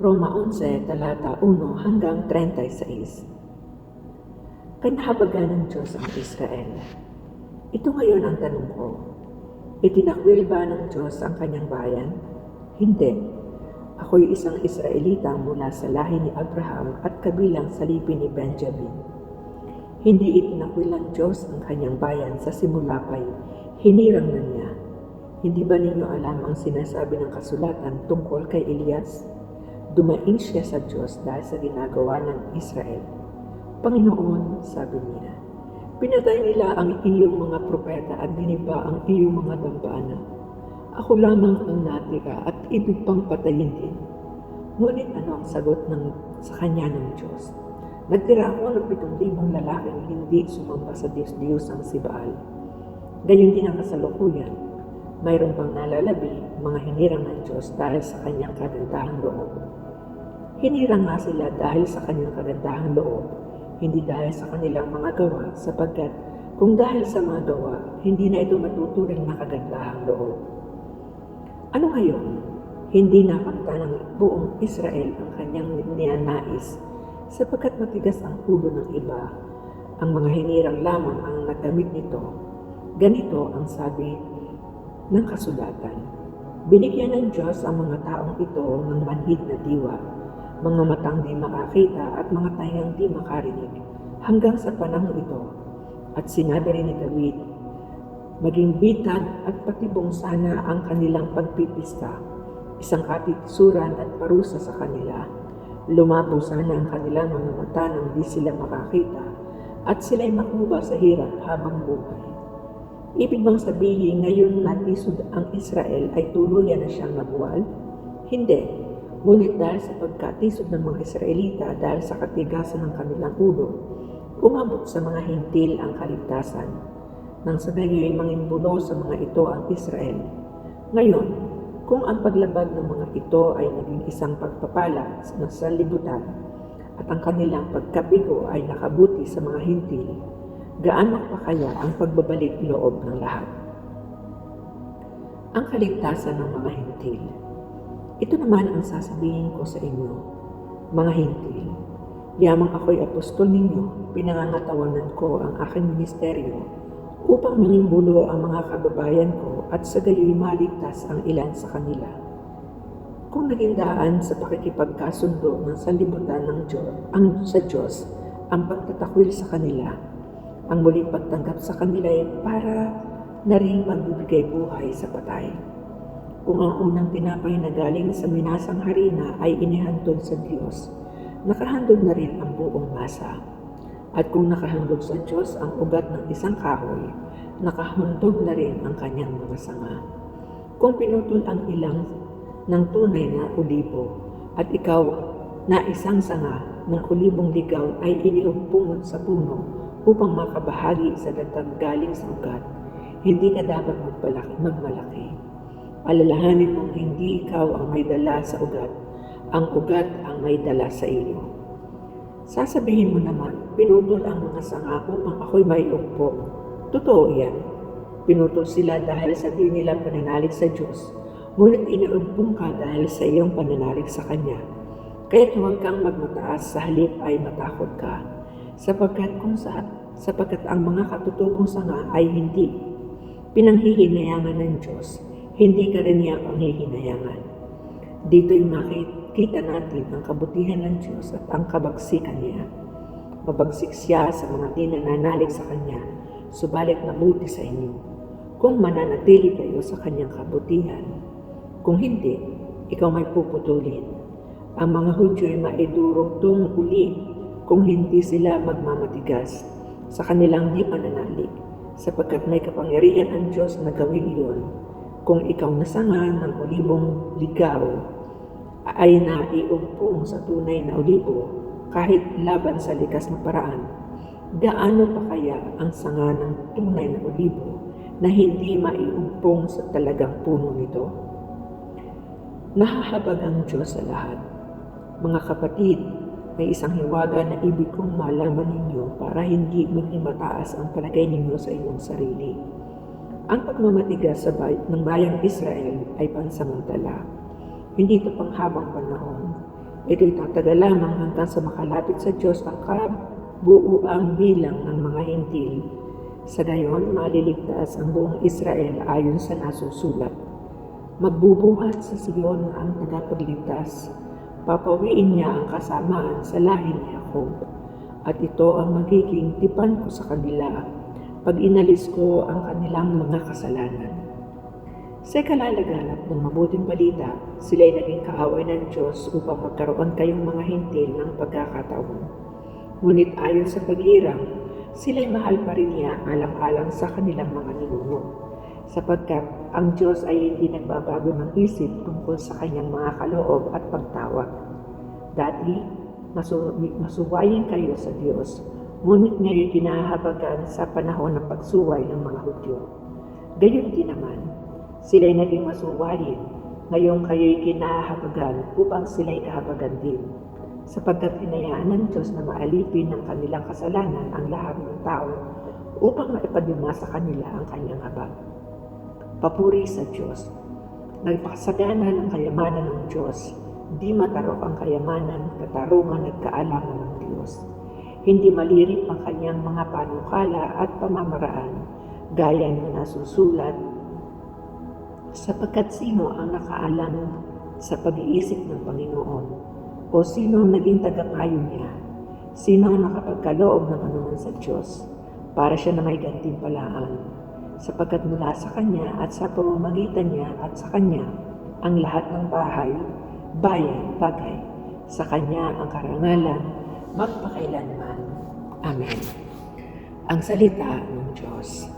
Roma 11, talata 1 hanggang 36. Kinahabagan ng Diyos ang Israel. Ito ngayon ang tanong ko. Itinakwil ba ng Diyos ang kanyang bayan? Hindi. Ako'y isang Israelita mula sa lahi ni Abraham at kabilang sa lipi ni Benjamin. Hindi itinakwil ng Diyos ang kanyang bayan sa simula pa'y hinirang na niya. Hindi ba ninyo alam ang sinasabi ng kasulatan tungkol kay Elias? Dumaing siya sa Diyos dahil sa ginagawa ng Israel. Panginoon, sabi niya, pinatay nila ang iyong mga propeta at giniba ang iyong mga dambana. Ako lamang ang natira at ibig pang patayin din. Ngunit ano ang sagot sa kanya ng Diyos? Nagtira ako ng 7,000 lalaking hindi sumamba sa Diyos-Diyosang si Baal. Gayon din ang kasalukuyan. Mayroon pang nalalabi mga hinirang ng Diyos dahil sa kanyang kagandahang loob. Hinirang nga sila dahil sa kanyang kagandahang loob, hindi dahil sa kanilang mga gawa, sapagkat kung dahil sa mga gawa, hindi na ito matuturing na kagandahang loob. Ano ngayon? Hindi nakamta ng buong Israel ang kanyang ninanais, sapagkat matigas ang ulo ng iba. Ang mga hinirang lamang ang nagamit nito. Ganito ang sabi ng kasulatan. Binigyan ng Diyos ang mga taong ito ng manhid na diwa, mga matang di makakita at mga taingang di makarinig, hanggang sa panahon ito. At sinabi rin ni David, maging bitag at patibong sana ang kanilang pagpipista, isang katitisuran at parusa sa kanila. Lumabo sana ang kanilang mga mata nang di sila makakita, at sila'y makuha sa hirap habang buhay. Ibig bang sabihin ngayon natisod ang Israel ay tuluyan na siyang nabuwal? Hindi. Ngunit dahil sa pagkatisod ng mga Israelita dahil sa katigasan ng kanilang ulo, umabot sa mga hintil ang kaligtasan. Nang sa gayoy mangimbulo sa mga ito ang Israel. Ngayon, kung ang paglabag ng mga ito ay naging isang pagpapala ng sanlibutan at ang kanilang pagkabigo ay nakabuti sa mga hintil, gaano pa kaya ang pagbabalik loob ng lahat? Ang kaligtasan ng mga hintil. Ito naman ang sasabihin ko sa inyo, mga hintil. Yamang ako'y apostol ninyo, pinangangatawanan ko ang aking ministeryo upang mangimbulo ang mga kababayan ko at sa gayoy maligtas ang ilan sa kanila. Kung naging daan sa pakikipagkasundo ng sanlibutan sa Diyos ang pagtatakwil sa kanila, ang muling pagtanggap sa kanila ay para na rin magbibigay buhay sa patay. Kung ang unang tinapay na galing sa minasang harina ay inihandog sa Diyos, nakahandog na rin ang buong masa. At kung nakahandog sa Diyos ang ugat ng isang kahoy, nakahandog na rin ang kanyang mga sanga. Kung pinutol ang ilang ng tunay na olibo, at ikaw na isang sanga ng olibong ligaw ay iniumpungod sa puno upang makabahagi sa dagdag galing sa ugat, hindi ka dapat magmalaki. Alalahanin mong hindi ikaw ang may dala sa ugat, ang ugat ang may dala sa iyo. Sasabihin mo naman, pinutol ang mga sanga upang ako'y may umpong. Totoo yan. Pinutol sila dahil sa di nila pananalig sa Diyos, ngunit inuumpong ka dahil sa iyong pananalig sa Kanya. Kaya't huwag kang magmataas, sa halip ay matakot ka, sapagkat ang mga katutubong sanga ay hindi pinanghihinayangan ng Diyos, hindi ka rin niya panghihinayangan. Dito'y makikita natin ang kabutihan ng Diyos at ang kabagsikan niya. Mabagsik siya sa mga di nananalig sa Kanya, subalit mabuti sa inyo, kung mananatili kayo sa Kanyang kabutihan. Kung hindi, ikaw may puputulin. Ang mga Hudyo ay maidurugtong uli kung hindi sila magmamatigas sa kanilang di pananalig, sapagkat may kapangyarihan ang Diyos na gawin iyon. Kung ikaw na sanga ng olibong ligaw ay naiumpong sa tunay na olibo kahit laban sa likas na paraan, gaano pa kaya ang sanga ng tunay na olibo na hindi maiumpong sa talagang puno nito? Nahahabag ang Diyos sa lahat. Mga kapatid, may isang hiwaga na ibig kong malaman ninyo para hindi maging mataas ang palagay ninyo sa inyong sarili. Ang pagmamatigas ng bayang Israel ay pansamantala. Hindi ito panghabang panahon. Ito'y tatagal lamang hanggang sa makalapit sa Diyos ang kabuuang bilang ng mga hintil. Sa gayon, maliligtas ang buong Israel ayon sa nasusulat. Magbubuhat sa Sion ang tagapagligtas. Papawiin niya ang kasamaan sa lahi ni Jacob. At ito ang magiging tipan ko sa kanila pag inalis ko ang kanilang mga kasalanan. Sa kalalaganap ng mabuting balita, sila'y naging kaaway ng Diyos upang magkaroon kayong mga hintil ng pagkakataon. Ngunit ayon sa paghirang, sila'y mahal pa rin niya alang-alang sa kanilang mga ninuno, sapagkat ang Diyos ay hindi nagbabago ng isip tungkol sa kanyang mga kaloob at pagtawag. Dati, masuwayin kayo sa Diyos, ngunit ngayon kinahabagan sa panahon ng pagsuway ng mga Hudyo. Gayon din naman, sila'y naging masuwayin, ngayon kayo'y kinahabagan upang sila'y kahabagan din, sapagkat hinayaan ng Diyos na maalipin ng kanilang kasalanan ang lahat ng tao upang maipaduma sa kanila ang kanyang habag. Papuri sa Diyos. Nagpakasagana ng kayamanan ng Diyos, di matarok ang kayamanan, katarungan at kaalaman ng Diyos. Hindi malirip ang kanyang mga panukala at pamamaraan, gaya ng nasusulat, sapagkat sino ang nakaalam sa pag-iisip ng Panginoon? O sino ang naging tagapayo niya? Sino ang nakapagkaloob ng anuman sa Diyos para siya na may gantimpalaan? Sapagkat mula sa Kanya at sa pamamagitan niya at sa Kanya ang lahat ng bahay, bayan, bagay. Sa Kanya ang karangalan, magpakailanman. Amen. Ang salita ng Diyos.